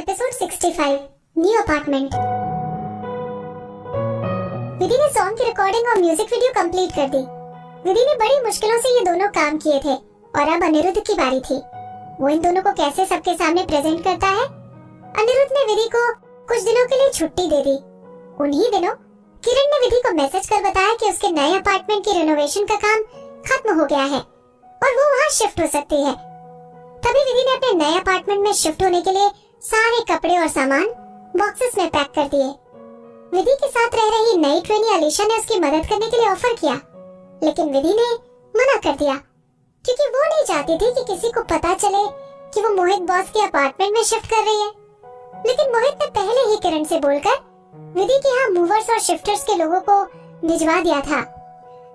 Episode 65 new apartment. विधि ने song की recording और म्यूजिक वीडियो कंप्लीट कर दी। विधि ने बड़ी मुश्किलों से ये दोनों काम किए थे और अब अनिरुद्ध की बारी थी। वो इन दोनों को कैसे सबके सामने प्रेजेंट करता है। अनिरुद्ध ने विधि को कुछ दिनों के लिए छुट्टी दे दी। उन्हीं दिनों किरण ने विधि को मैसेज कर बताया कि उसके नए अपार्टमेंट की रेनोवेशन का काम खत्म हो गया है और वो वहाँ शिफ्ट हो सकती है। तभी विधि ने अपने नए अपार्टमेंट में शिफ्ट होने के लिए सारे कपड़े और सामान बॉक्सेस में पैक कर दिए। विधि के साथ रह रही नई ट्रेनी अलीशा ने उसकी मदद करने के लिए ऑफर किया, लेकिन विधि ने मना कर दिया क्योंकि वो नहीं चाहती थी कि किसी को पता चले कि वो मोहित बॉस के अपार्टमेंट में शिफ्ट कर रही है। लेकिन मोहित ने पहले ही किरण से बोलकर विधि के यहाँ मूवर्स और शिफ्टर्स के लोगों को भिजवा दिया था।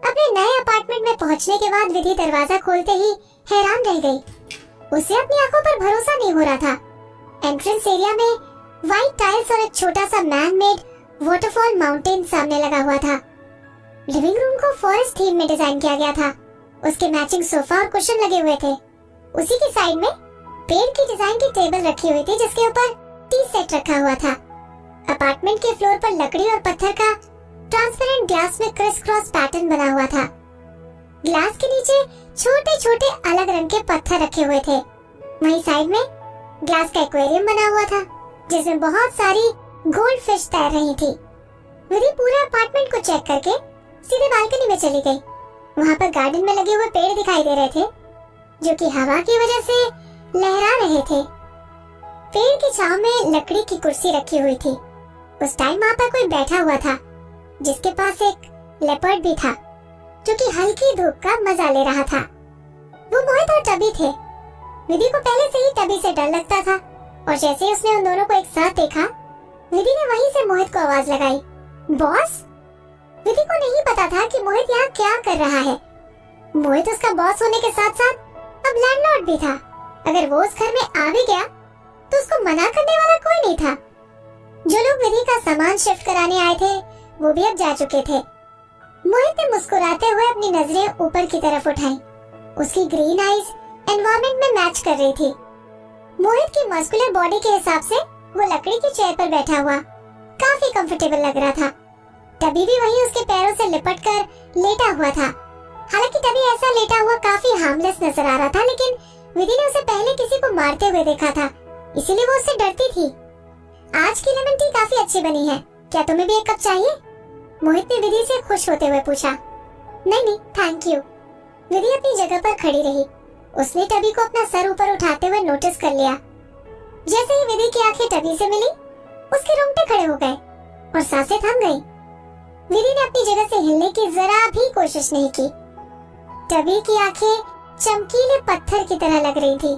अपने नए अपार्टमेंट में पहुँचने के बाद विधि दरवाजा खोलते ही हैरान रह गई। उसे अपनी आंखों पर भरोसा नहीं हो रहा था। एंट्रेंस एरिया में व्हाइट टाइल्स और एक छोटा सा मैन मेड वाटरफॉल माउंटेन सामने लगा हुआ था। लिविंग रूम को फॉरेस्ट थीम में डिजाइन किया गया था। उसके मैचिंग सोफा और कुशन लगे हुए थे। उसी की साइड में पेड़ की डिजाइन की टेबल रखी हुई थी जिसके ऊपर टी सेट रखा हुआ था। अपार्टमेंट के फ्लोर पर लकड़ी और पत्थर का ट्रांसपेरेंट ग्लास में क्रिस क्रॉस पैटर्न बना हुआ था। ग्लास के नीचे छोटे छोटे अलग रंग के पत्थर रखे हुए थे। वहीं साइड में ग्लास का एक्वेरियम बना हुआ था जिसमें बहुत सारी गोल्ड फिश तैर रही थी। विधि पूरे अपार्टमेंट को चेक करके सीधे बालकनी में चली गई। वहाँ पर गार्डन में लगे हुए पेड़ दिखाई दे रहे थे जो कि हवा की वजह से लहरा रहे थे। पेड़ की छांव में लकड़ी की कुर्सी रखी हुई थी। उस टाइम वहाँ पर कोई बैठा हुआ था जिसके पास एक लेपर्ड भी था जो कि हल्की धूप का मजा ले रहा था। वो मोहित और टबी थे। विधि को पहले से ही टबी से डर लगता था और जैसे ही उसने उन दोनों को एक साथ देखा, विधि ने वहीं से मोहित को आवाज लगाई, बॉस। विधि को नहीं पता था कि मोहित यहाँ क्या कर रहा है। मोहित उसका बॉस होने के साथ साथ अब लैंडलॉर्ड भी था। अगर वो उस घर में आ भी गया तो उसको मना करने वाला कोई नहीं था। जो लोग विधि का सामान शिफ्ट कराने आए थे वो भी अब जा चुके थे। मोहित ने मुस्कुराते हुए अपनी नजरें ऊपर की तरफ उठाई। उसकी ग्रीन आईज एनवायरनमेंट में मैच कर रही थी। मोहित की मस्कुलर बॉडी के हिसाब से वो लकड़ी की चेयर पर बैठा हुआ काफी कंफर्टेबल लग रहा था। टबी भी वहीं उसके पैरों से लिपट कर लेटा हुआ था। हालांकि टबी ऐसा लेटा हुआ काफी हार्मलेस नजर आ रहा था, लेकिन विधि ने उसे पहले किसी को मारते हुए देखा था, इसीलिए वो उससे डरती थी। आज की लेमन टी काफी अच्छी बनी है, क्या तुम्हें भी एक कप चाहिए? मोहित ने विधि से खुश होते हुए पूछा। नहीं थैंक यू। विधि अपनी जगह पर खड़ी रही। उसने टबी को अपना सर ऊपर उठाते हुए नोटिस कर लिया। जैसे ही विधि की आंखें टबी से मिली, उसके रोंगटे खड़े हो गए और सांसें थम गईं। विधि ने अपनी जगह से हिलने की जरा भी कोशिश नहीं की। टबी की आंखें चमकीले पत्थर की तरह लग रही थी।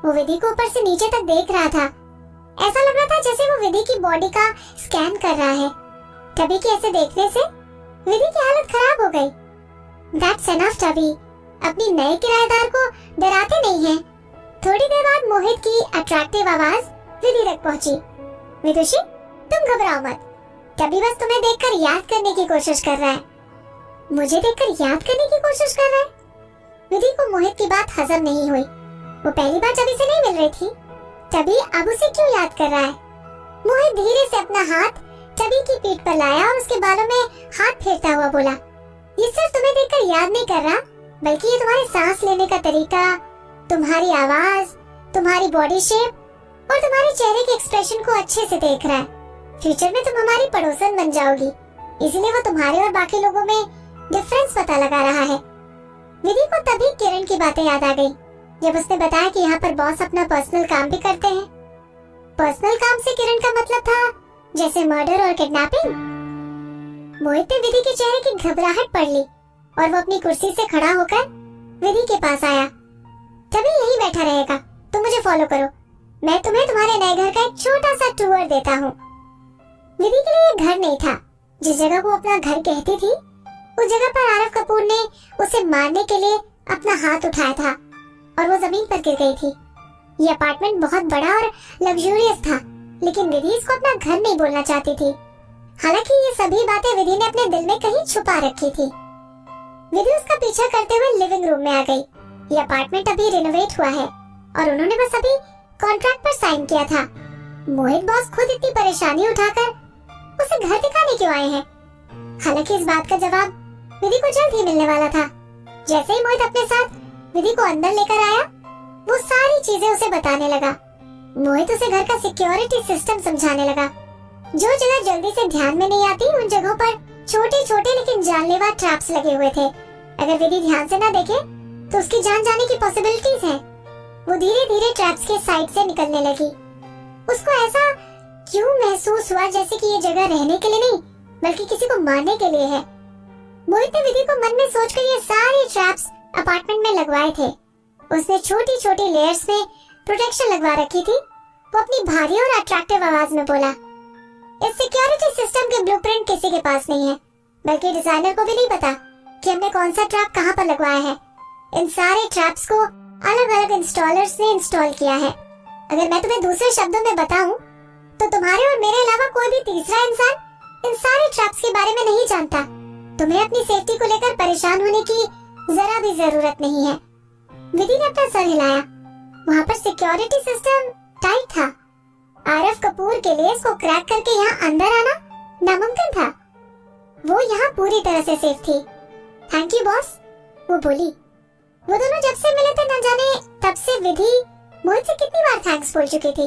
वो विधि को ऊपर से नीचे तक देख रहा था। ऐसा लग रहा था जैसे वो विधि की बॉडी का स्कैन कर रहा है। टबी के ऐसे देखने से विधि की हालत खराब हो गई। That's enough, tabby. अपनी नए किराएदार को डराते नहीं हैं। थोड़ी देर बाद मोहित की अट्रैक्टिव आवाज विधि तक पहुंची। विदुषी, तुम घबराओ मत। टबी बस तुम्हें देखकर याद करने की कोशिश कर रहा है। मुझे देखकर याद करने की कोशिश कर रहा है? विधि को मोहित की बात हजम नहीं हुई। वो पहली बार टबी से नहीं मिल रही थी। टबी अब उसे क्यों याद कर रहा है? मोहित धीरे से अपना हाथ टबी की पीठ पर लाया और उसके बालों में हाथ फेरता हुआ बोला, ये सिर्फ तुम्हें देखकर याद नहीं कर रहा, बल्कि ये तुम्हारे सांस लेने का तरीका, तुम्हारी आवाज, तुम्हारी बॉडी शेप और तुम्हारे चेहरे के एक्सप्रेशन को अच्छे से देख रहा है। फ्यूचर में तुम हमारी पड़ोसन बन जाओगी, इसलिए वो तुम्हारे और बाकी लोगों में डिफरेंस पता लगा रहा है। विधि को तभी किरण की बातें याद आ गई जब उसने बताया कि यहाँ पर बॉस अपना पर्सनल काम भी करते हैं। पर्सनल काम से किरण का मतलब था जैसे मर्डर और किडनैपिंग। मोहित ने विधि के चेहरे की घबराहट पढ़ ली और वो अपनी कुर्सी से खड़ा होकर विधि के पास आया। तभी यही बैठा रहेगा, तुम मुझे फॉलो करो, मैं तुम्हें तुम्हारे नए घर का एक छोटा सा टूर देता हूँ। विधि के लिए घर नहीं था। जिस जगह वो अपना घर कहती थी उस जगह पर आरव कपूर ने उसे मारने के लिए अपना हाथ उठाया था और वो जमीन पर गिर गई थी। ये अपार्टमेंट बहुत बड़ा और लग्जूरियस था, लेकिन विधि इसको अपना घर नहीं बोलना चाहती थी। हालांकि ये सभी बातें विधि ने अपने दिल में कहीं छुपा रखी थी। विधि उसका पीछा करते हुए लिविंग रूम में आ गई। ये अपार्टमेंट अभी रिनोवेट हुआ है और उन्होंने बस अभी कॉन्ट्रैक्ट पर साइन किया था। मोहित बॉस खुद इतनी परेशानी उठाकर उसे घर दिखाने क्यों आए हैं? हालांकि इस बात का जवाब विधि को जल्द ही मिलने वाला था। जैसे ही मोहित अपने साथ विधि को अंदर लेकर आया, वो सारी चीजें उसे बताने लगा। मोहित उसे घर का सिक्योरिटी सिस्टम समझाने लगा। जो जगह जल्दी से ध्यान में नहीं आती, उन जगहों पर छोटे छोटे लेकिन जानलेवा ट्रैप्स लगे हुए थे। अगर विधि ध्यान से न देखे तो उसकी जान जाने की पॉसिबिलिटीज हैं। वो धीरे धीरे ट्रैप्स के साइड से निकलने लगी। उसको ऐसा क्यों महसूस हुआ जैसे कि ये जगह रहने के लिए नहीं बल्कि किसी को मारने के लिए है। मोहित ने विधि को मन में सोचकर ये सारे ट्रैप्स अपार्टमेंट में लगवाए थे। उसने छोटी छोटी लेयर्स में प्रोटेक्शन लगवा रखी थी। वो अपनी भारी और अट्रैक्टिव आवाज में बोला, इस सिक्योरिटी सिस्टम के ब्लूप्रिंट किसी के पास नहीं है, बल्कि डिजाइनर को भी नहीं पता कि हमने कौन सा ट्रैप कहाँ पर लगवाया है। इन सारे ट्रैप्स को अलग अलग इंस्टॉलर्स ने इंस्टॉल किया है। अगर मैं तुम्हें दूसरे शब्दों में बताऊं तो तुम्हारे और मेरे अलावा कोई भी तीसरा इंसान इन सारे ट्रैप्स के बारे में नहीं जानता। तुम्हें अपनी सेफ्टी को लेकर परेशान होने की जरा भी जरूरत नहीं है। विधि ने अपना सर हिलाया। वहाँ पर सिक्योरिटी सिस्टम टाइट था। आरफ कपूर के लिए इसको क्रैक करके यहाँ अंदर आना नामुमकिन था। वो यहाँ पूरी तरह से सेफ थी। थैंक यू बॉस, वो बोली। वो दोनों जब से मिले थे न जाने तब से विधि मोहित से कितनी बार थैंक्स बोल चुकी थी।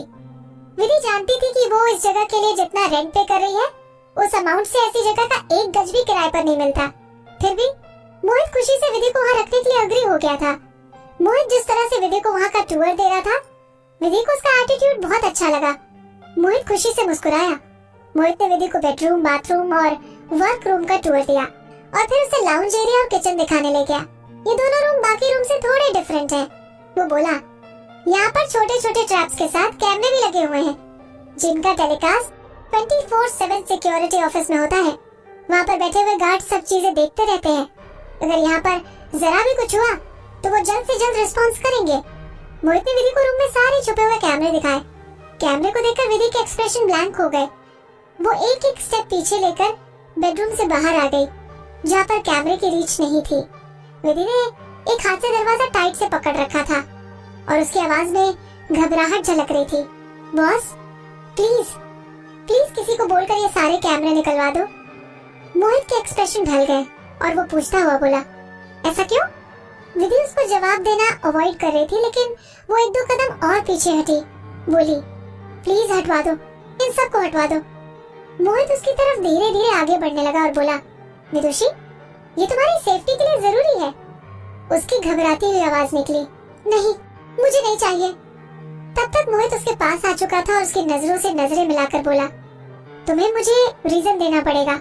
विधि जानती थी कि वो इस जगह के लिए जितना रेंट पे कर रही है उस अमाउंट से ऐसी जगह का एक गज भी किराए पर नहीं मिलता। फिर भी मोहित खुशी से विधि को वहाँ रखने के लिए अग्री हो गया था। मोहित जिस तरह से विधि को वहाँ का टूर दे रहा था, विधि को उसका एटीट्यूड बहुत अच्छा लगा। मोहित खुशी से मुस्कुराया। मोहित ने विधि को बेडरूम, बाथरूम और वर्क रूम का टूर दिया और फिर उसे लाउंज एरिया और किचन दिखाने ले गया। ये दोनों रूम बाकी रूम से थोड़े डिफरेंट हैं। वो बोला, यहाँ पर छोटे छोटे ट्रैप्स के साथ कैमरे भी लगे हुए हैं जिनका टेलीकास्ट 24/7 सिक्योरिटी ऑफिस में होता है। वहाँ पर बैठे हुए गार्ड सब चीजें देखते रहते हैं। अगर यहाँ पर जरा भी कुछ हुआ तो वो जल्द से जल्द रिस्पॉन्स करेंगे। मोहित ने विधि को रूम में सारे छुपे हुए कैमरे दिखाए। कैमरे को देखकर विधि के एक्सप्रेशन ब्लैंक हो गए। वो एक एक स्टेप पीछे लेकर बेडरूम से बाहर आ गई जहाँ पर कैमरे की रीच नहीं थी। विधि ने एक हाथ से दरवाजा टाइट से पकड़ रखा था और उसकी आवाज में घबराहट झलक रही थी। बॉस, प्लीज प्लीज किसी को बोलकर ये सारे कैमरे निकलवा दो। मोहित के एक्सप्रेशन ढल गए और वो पूछता हुआ बोला, ऐसा क्यों? विधि उसको जवाब देना अवॉइड कर रही थी, लेकिन वो एक दो कदम और पीछे हटी। बोली, प्लीज हटवा दो, इन सबको हटवा दो। मोहित उसकी तरफ धीरे धीरे आगे बढ़ने लगा और बोला, विदुषी, ये तुम्हारी सेफ्टी के लिए जरूरी है। उसकी घबराती हुई आवाज निकली, नहीं, मुझे नहीं चाहिए। तब तक मोहित उसके पास आ चुका था और उसकी नजरों से नजरें मिलाकर बोला, तुम्हें मुझे रीजन देना पड़ेगा।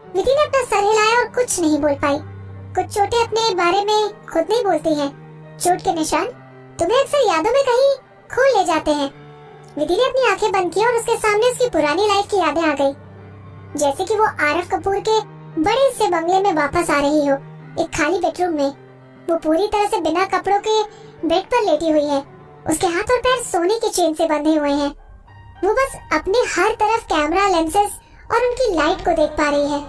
विधि ने अपना सर हिलाया और कुछ नहीं बोल पाई। कुछ चोटें अपने बारे में खुद नहीं बोलती हैं। चोट के निशान तुम्हें अक्सर यादों में कहीं खो ले जाते हैं। विधि ने अपनी आंखें बंद की और उसके सामने उसकी पुरानी लाइफ की यादें आ गई। जैसे कि वो आरफ कपूर के बड़े से बंगले में वापस आ रही हो, एक खाली बेडरूम में। वो पूरी तरह से बिना कपड़ों के बेड पर लेटी हुई है। उसके हाथ और पैर सोने की चेन से बंधे हुए हैं। वो बस अपने हर तरफ कैमरा लेंसेज और उनकी लाइट को देख पा रही है।